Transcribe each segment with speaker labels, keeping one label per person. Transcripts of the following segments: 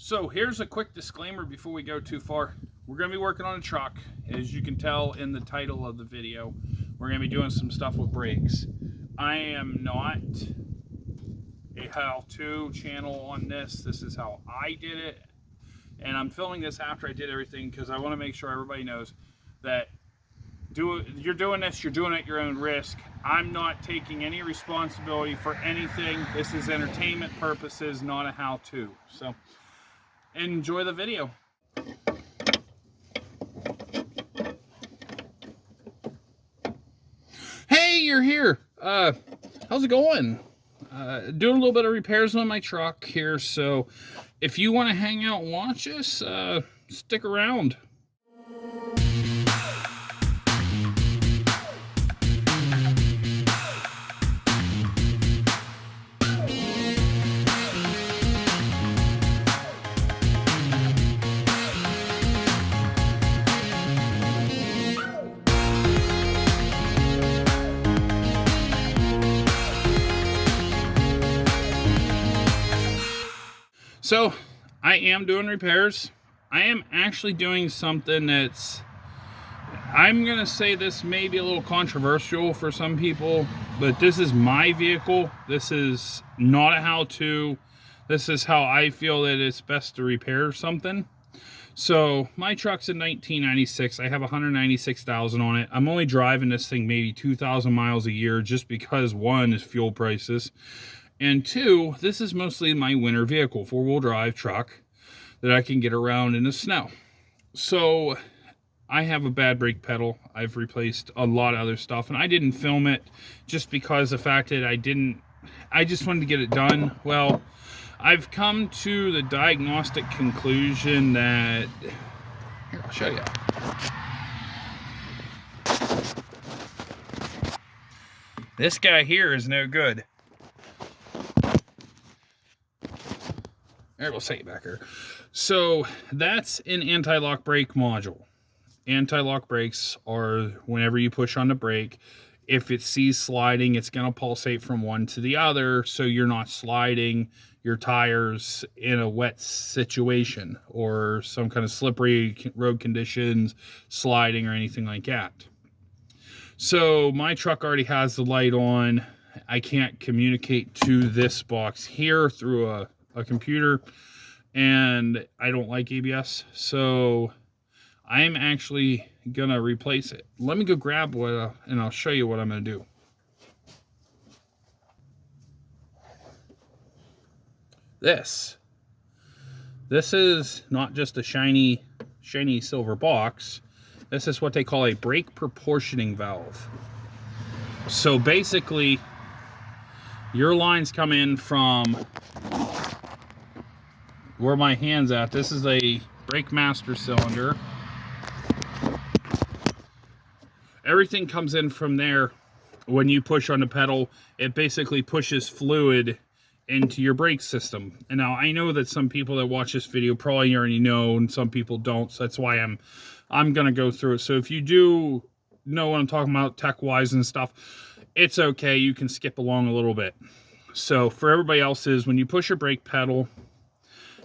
Speaker 1: So here's a quick disclaimer before we go too far. We're going to be working on a truck. As you can tell in the title of the video, we're going to be doing some stuff with brakes. I am not a how-to channel on this. This is how I did it. And I'm filming this after I did everything because I want to make sure everybody knows that you're doing this, you're doing it at your own risk. I'm not taking any responsibility for anything. This is entertainment purposes, not a how-to. So enjoy the video. Hey, you're here. How's it going? Doing a little bit of repairs on my truck here, so if you want to hang out and watch us, stick around. So I am doing repairs. I am actually doing something that's, I'm gonna say this may be a little controversial for some people, but this is my vehicle. This is not a how-to. This is how I feel that it's best to repair something. So my truck's in 1996. I have 196,000 on it. I'm only driving this thing maybe 2,000 miles a year just because, one, is fuel prices. And two, this is mostly my winter vehicle, four-wheel drive truck that I can get around in the snow. So I have a bad brake pedal. I've replaced a lot of other stuff, and I didn't film it just because the fact that I just wanted to get it done. Well, I've come to the diagnostic conclusion that, here, I'll show you. This guy here is no good. There, we'll set you back here. So that's an anti-lock brake module. Anti-lock brakes are whenever you push on the brake, if it sees sliding, it's going to pulsate from one to the other, so you're not sliding your tires in a wet situation or some kind of slippery road conditions, sliding or anything like that. So my truck already has the light on. I can't communicate to this box here through a computer, and I don't like ABS, so I'm actually gonna replace it. Let me go grab one and I'll show you what I'm gonna do. This is not just a shiny silver box. This is what they call a brake proportioning valve. So basically your lines come in from where my hand's at. This is a brake master cylinder. Everything comes in from there. When you push on the pedal, it basically pushes fluid into your brake system. And now I know that some people that watch this video probably already know, and some people don't, so that's why I'm gonna go through it. So if you do know what I'm talking about tech-wise and stuff, it's okay, you can skip along a little bit. So for everybody else, is when you push your brake pedal,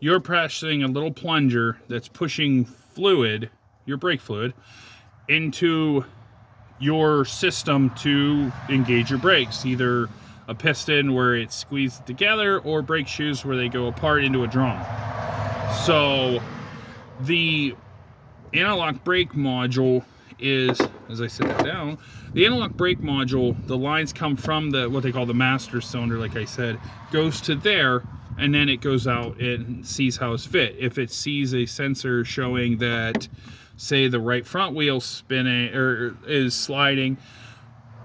Speaker 1: you're pressing a little plunger that's pushing fluid, your brake fluid, into your system to engage your brakes. Either a piston where it's squeezed together, or brake shoes where they go apart into a drum. So the analog brake module is, as I set that down, the analog brake module, the lines come from what they call the master cylinder, like I said, goes to there, and then it goes out and sees how it's fit. If it sees a sensor showing that, say, the right front wheel spinning or is sliding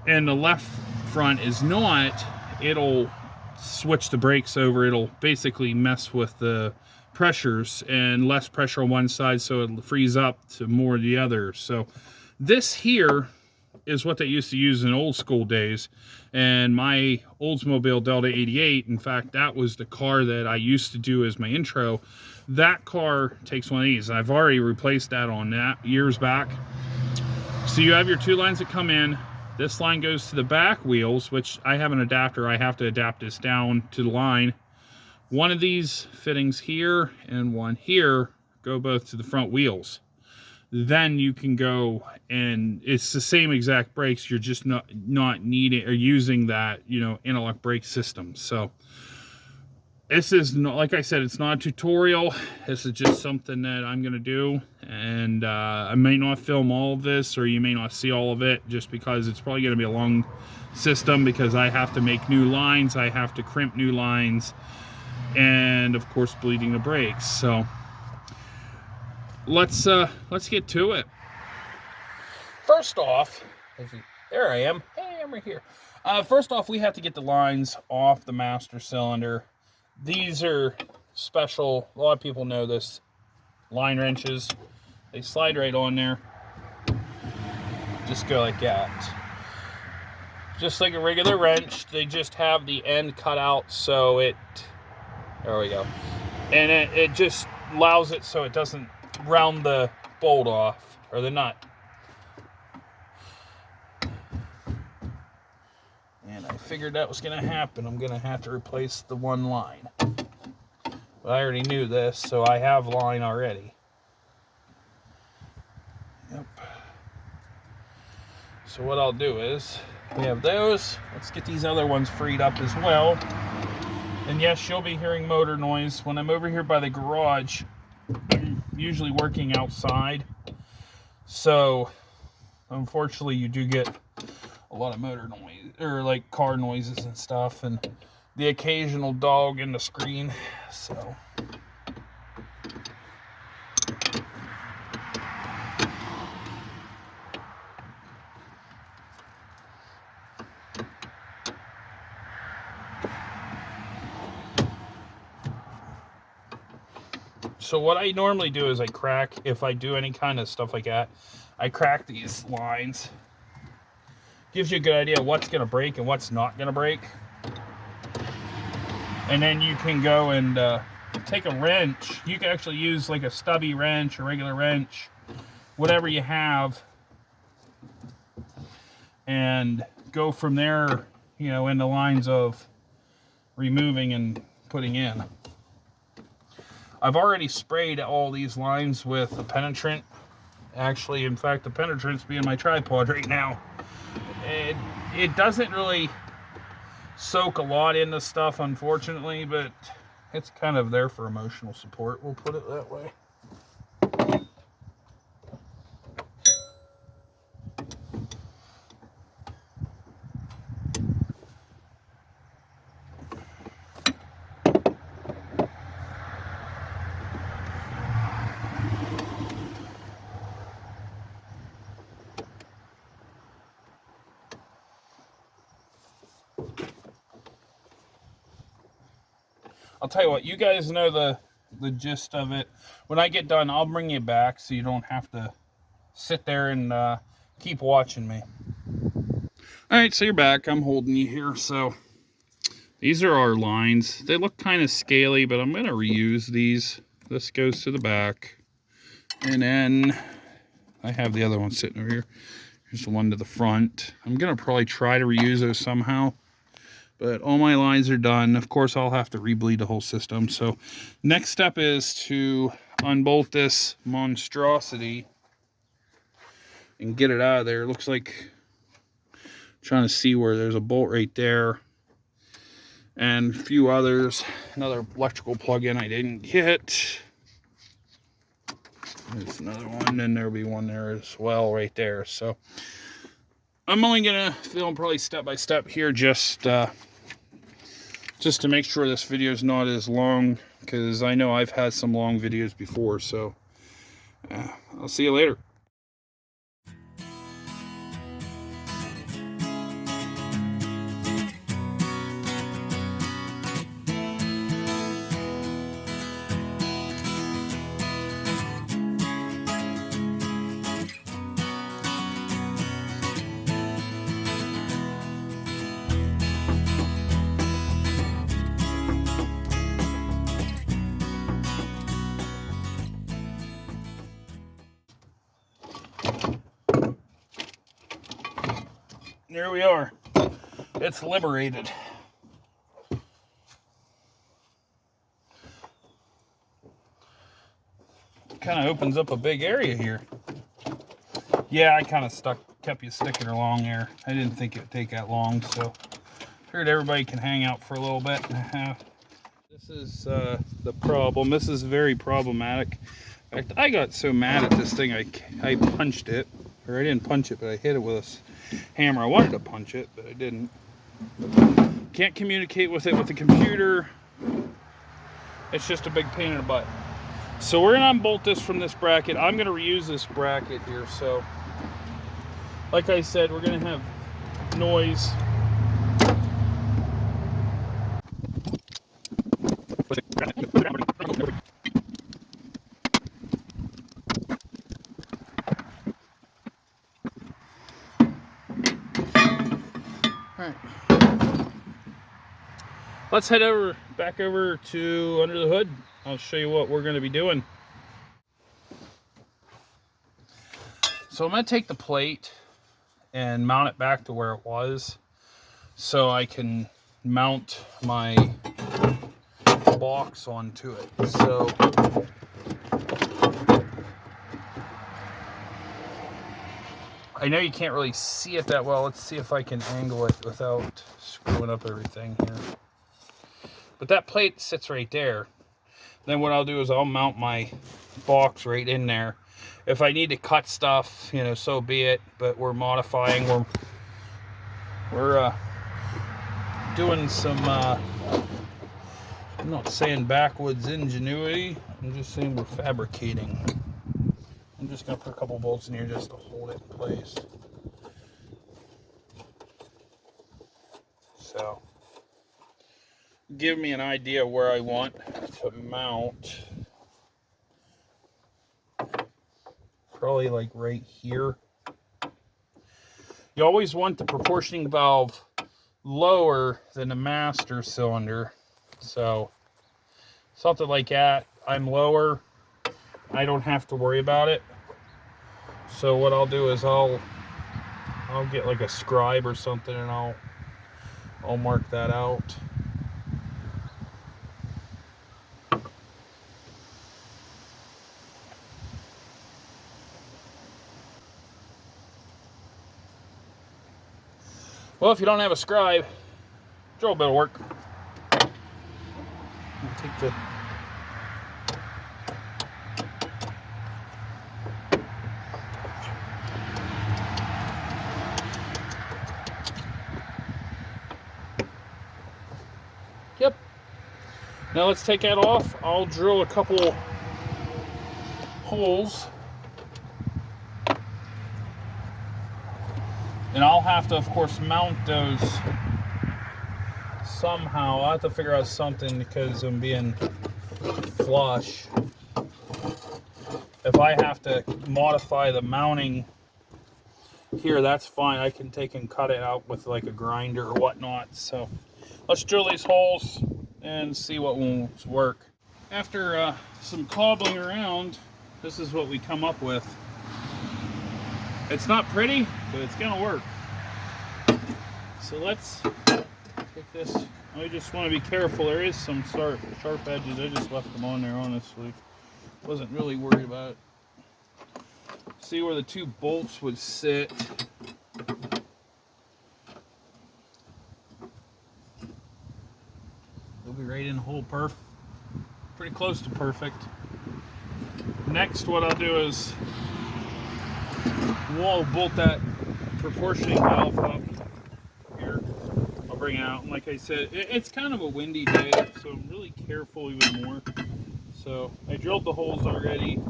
Speaker 1: and the left front is not, it'll switch the brakes over. It'll basically mess with the pressures, and less pressure on one side, so it'll freeze up to more the other. So this here is what they used to use in old school days. And my Oldsmobile Delta 88, in fact, that was the car that I used to do as my intro. That car takes one of these. I've already replaced that on that years back. So you have your two lines that come in. This line goes to the back wheels, which I have an adapter. I have to adapt this down to the line. One of these fittings here and one here go both to the front wheels. Then you can go, and it's the same exact brakes. You're just not needing or using that, you know, anti-lock brake system. So this is not, like I said, it's not a tutorial. This is just something that I'm going to do. And I may not film all of this, or you may not see all of it, just because it's probably going to be a long system, because I have to make new lines. I have to crimp new lines. And of course, bleeding the brakes. So let's get to it. First off, there I am. Hey, I'm right here. First off, we have to get the lines off the master cylinder. These are special. A lot of people know this. Line wrenches. They slide right on there. Just go like that. Just like a regular wrench. They just have the end cut out so it. There we go. And it just allows it so it doesn't round the bolt off, or the nut. And I figured that was going to happen. I'm going to have to replace the one line. But I already knew this, so I have line already. Yep. So what I'll do is, we have those. Let's get these other ones freed up as well. And yes, you'll be hearing motor noise. When I'm over here by the garage, I'm usually working outside. So, unfortunately, you do get a lot of motor noise, or like car noises and stuff, and the occasional dog in the screen. So, what I normally do is I crack, if I do any kind of stuff like that, I crack these lines. Gives you a good idea what's going to break and what's not going to break. And then you can go and take a wrench. You can actually use like a stubby wrench, a regular wrench, whatever you have, and go from there, you know, in the lines of removing and putting in. I've already sprayed all these lines with a penetrant. Actually, in fact, the penetrant's being my tripod right now. It doesn't really soak a lot into stuff, unfortunately, but it's kind of there for emotional support. We'll put it that way. I'll tell you what, you guys know the gist of it. When I get done, I'll bring you back so you don't have to sit there and keep watching me. Alright, so you're back. I'm holding you here. So these are our lines. They look kind of scaly, but I'm going to reuse these. This goes to the back. And then I have the other one sitting over here. Here's the one to the front. I'm going to probably try to reuse those somehow. But all my lines are done. Of course, I'll have to rebleed the whole system. So next step is to unbolt this monstrosity and get it out of there. It looks like I'm trying to see where there's a bolt right there. And a few others. Another electrical plug-in I didn't get. There's another one, and there'll be one there as well right there. So I'm only going to film probably step by step here, just to make sure this video is not as long, because I know I've had some long videos before. So I'll see you later. There we are. It's liberated. kind of opens up a big area here. Yeah, I kind of kept you sticking along there. I didn't think it would take that long, so figured everybody can hang out for a little bit. This is the problem. This is very problematic. In fact, I got so mad at this thing, I punched it. Or I didn't punch it, but I hit it with a hammer. I wanted to punch it, but I didn't. Can't communicate with it with the computer. It's just a big pain in the butt. So we're going to unbolt this from this bracket. I'm going to reuse this bracket here. So, like I said, we're going to have noise. Alright. Let's head back over to under the hood. I'll show you what we're going to be doing. So I'm going to take the plate and mount it back to where it was so I can mount my box onto it. So I know you can't really see it that well. Let's see if I can angle it without screwing up everything here. But that plate sits right there. Then what I'll do is I'll mount my box right in there. If I need to cut stuff, you know, so be it. But we're modifying. We're doing some. I'm not saying backwoods ingenuity. I'm just saying we're fabricating. I'm just gonna put a couple bolts in here just to hold it in place. So, give me an idea where I want to mount. Probably like right here. You always want the proportioning valve lower than the master cylinder. So, something like that. I'm lower. I don't have to worry about it. So what I'll do is I'll get like a scribe or something and I'll mark that out. Well, if you don't have a scribe, drill bit will work. I'll take the Yep. Now let's take that off. I'll drill a couple holes. And I'll have to, of course, mount those somehow. I'll have to figure out something because I'm being flush. If I have to modify the mounting here, that's fine. I can take and cut it out with like a grinder or whatnot. So let's drill these holes and see what will work. After some cobbling around, this is what we come up with. It's not pretty, but it's gonna work. So let's take this. I just want to be careful. There is some sharp edges. I just left them on there, honestly. Wasn't really worried about it. See where the two bolts would sit. They'll be right in the hole, pretty close to perfect. Next, what I'll do is we'll bolt that proportioning valve up here. I'll bring it out, and like I said, it's kind of a windy day, so I'm really careful even more. So I drilled the holes already.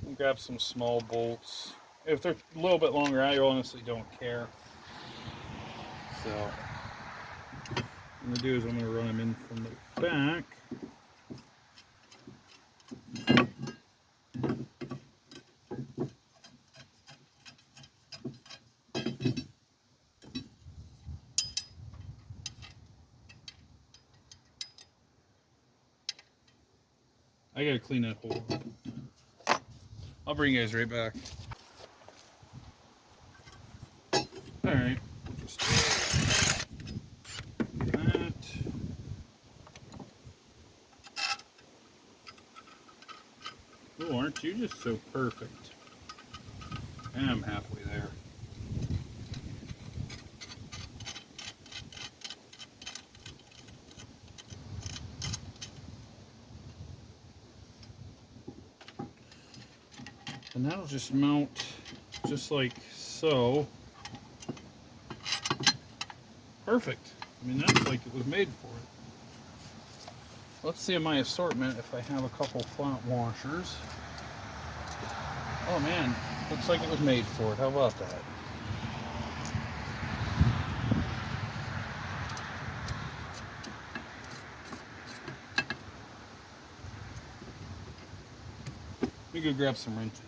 Speaker 1: I'll grab some small bolts. If they're a little bit longer, I honestly don't care. So what I'm going to do is I'm going to run them in from the back. I gotta clean that hole. I'll bring you guys right back. Alright. Just that. Aren't you just so perfect? And I'm halfway there. And that'll just mount just like so. Perfect. I mean, that's like it was made for it. Let's see in my assortment if I have a couple flat washers. Oh man, looks like it was made for it. How about that? Let me go grab some wrenches.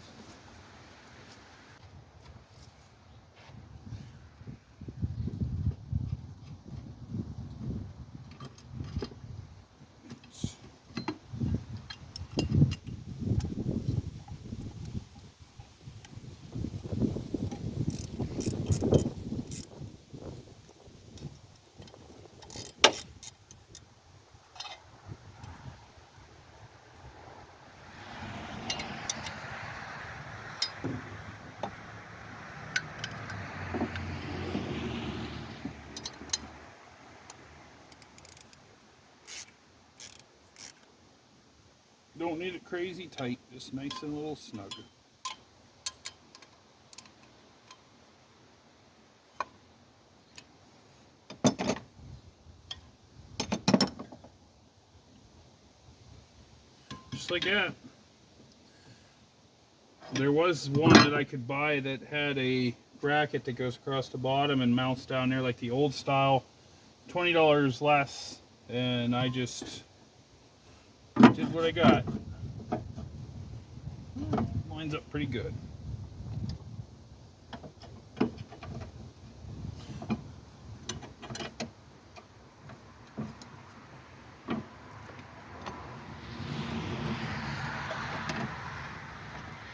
Speaker 1: Don't need it crazy tight, just nice and a little snug. Just like that. There was one that I could buy that had a bracket that goes across the bottom and mounts down there like the old style. $20 less, and I just did what I got. Lines up pretty good.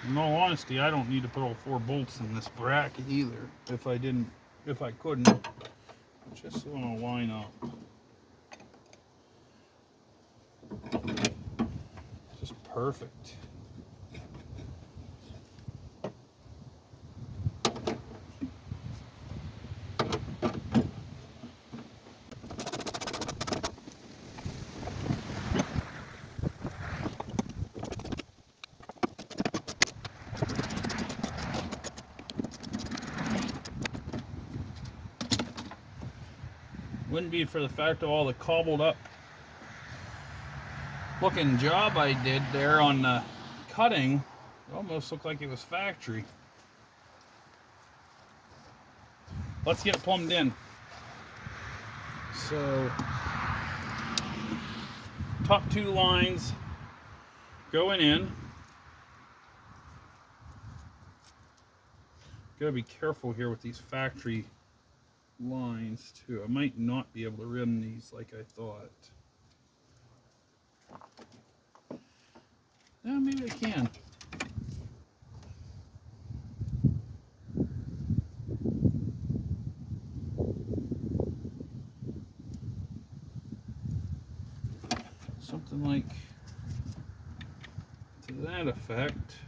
Speaker 1: In all honesty, I don't need to put all 4 bolts in this bracket either. If I couldn't, just want to line up. Just perfect. Wouldn't be for the fact of all the cobbled up looking job I did there on the cutting. It almost looked like it was factory. Let's get it plumbed in. So top 2 lines going in. Gotta be careful here with these factory lines too. I might not be able to run these like I thought. Yeah, maybe I can. Something like to that effect.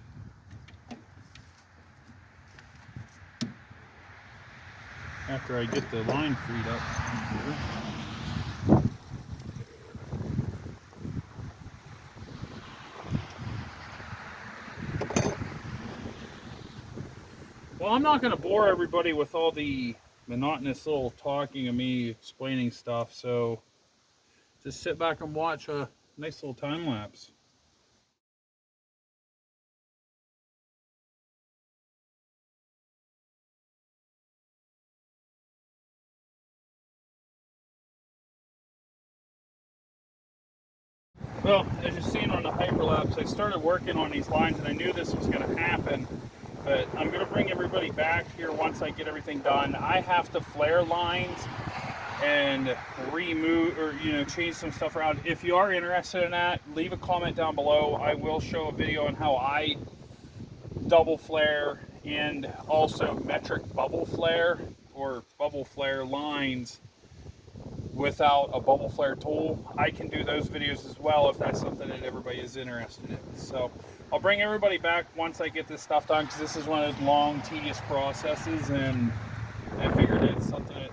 Speaker 1: After I get the line freed up here. Well, I'm not going to bore everybody with all the monotonous little talking of me explaining stuff, so just sit back and watch a nice little time lapse. Well, as you've seen on the hyperlapse, I started working on these lines and I knew this was going to happen, but I'm going to bring everybody back here once I get everything done. I have to flare lines and remove or change some stuff around. If you are interested in that, leave a comment down below. I will show a video on how I double flare and also metric bubble flare or bubble flare lines without a bubble flare tool. I can do those videos as well if that's something that everybody is interested in. So I'll bring everybody back once I get this stuff done, because this is one of those long, tedious processes, and I figured it's something that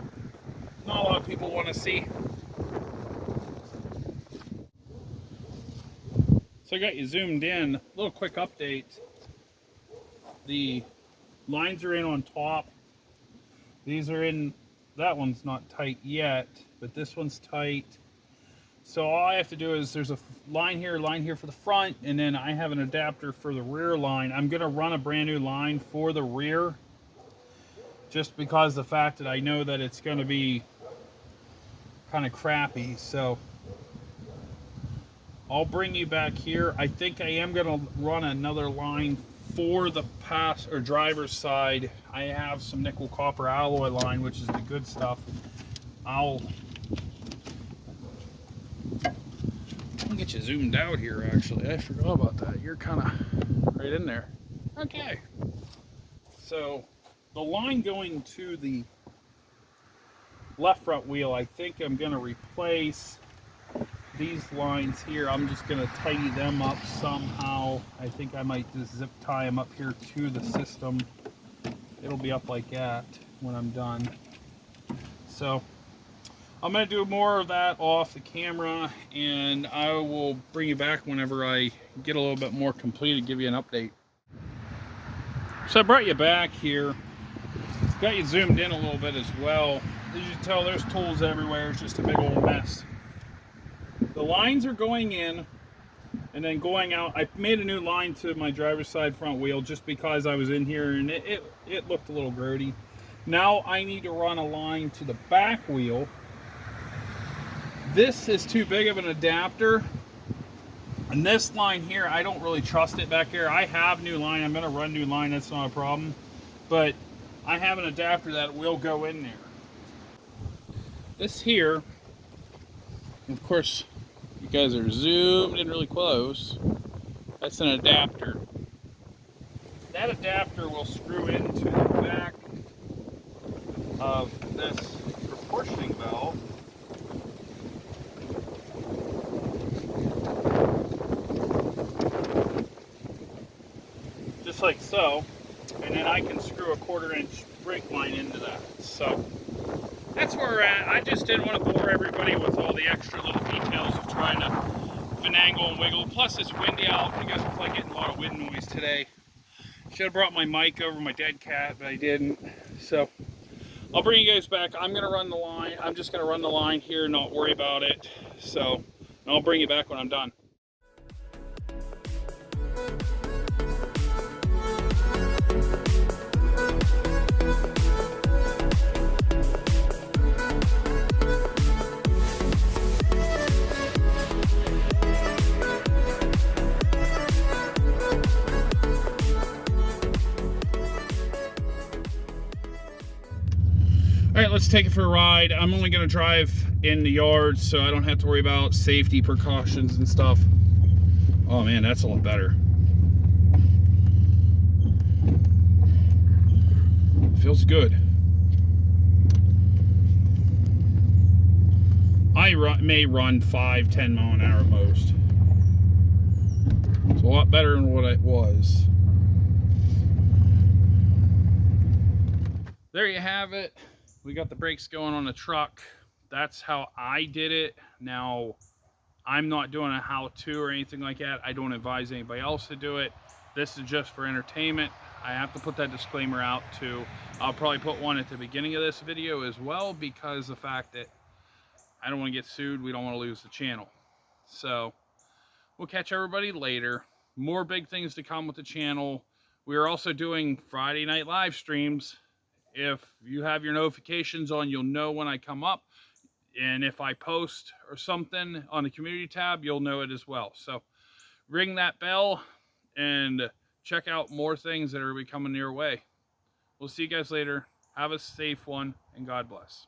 Speaker 1: not a lot of people want to see. So I got you zoomed in. A little quick update. The lines are in on top. These are in. That one's not tight yet, but this one's tight. So all I have to do is, there's a line here for the front, and then I have an adapter for the rear line. I'm going to run a brand new line for the rear, just because the fact that I know that it's going to be kind of crappy. So I'll bring you back here. I think I am going to run another line for the pass or driver's side. I have some nickel copper alloy line, which is the good stuff. I'll get you zoomed out here. Actually, I forgot about that. You're kind of right in there. Okay. So the line going to the left front wheel, I think I'm going to replace these lines here. I'm just going to tidy them up somehow. I think I might just zip tie them up here to the system. It'll be up like that when I'm done. So I'm going to do more of that off the camera, and I will bring you back whenever I get a little bit more completed, give you an update. So I brought you back here. Got you zoomed in a little bit as well. As you can tell, there's tools everywhere. It's just a big old mess. The lines are going in and then going out. I made a new line to my driver's side front wheel just because I was in here and it looked a little grody. Now I need to run a line to the back wheel. This is too big of an adapter. And this line here, I don't really trust it back here. I have new line. I'm going to run new line. That's not a problem. But I have an adapter that will go in there. This here, of course, you guys are zoomed in really close. That's an adapter. That adapter will screw into the back of this proportioning valve. Just like so. And then I can screw a 1/4 inch brake line into that. So that's where we're at. I just didn't want to bore everybody with all the extra little details of trying to finagle and wiggle. Plus it's windy out. You guys will probably getting a lot of wind noise today. Should have brought my mic over my dead cat, but I didn't. So I'll bring you guys back. I'm going to run the line. I'm just going to run the line here and not worry about it. So I'll bring you back when I'm done. All right, let's take it for a ride. I'm only going to drive in the yard, so I don't have to worry about safety precautions and stuff. Oh man, that's a lot better. Feels good. I may run 5-10 mile an hour at most. It's a lot better than what it was. There you have it. We got the brakes going on the truck. That's how I did it. Now, I'm not doing a how-to or anything like that. I don't advise anybody else to do it. This is just for entertainment. I have to put that disclaimer out too. I'll probably put one at the beginning of this video as well, because the fact that I don't want to get sued. We don't want to lose the channel. So we'll catch everybody later. More big things to come with the channel. We are also doing Friday night live streams. If you have your notifications on, you'll know when I come up. And if I post or something on the community tab, you'll know it as well. So ring that bell and check out more things that are coming your way. We'll see you guys later. Have a safe one, and God bless.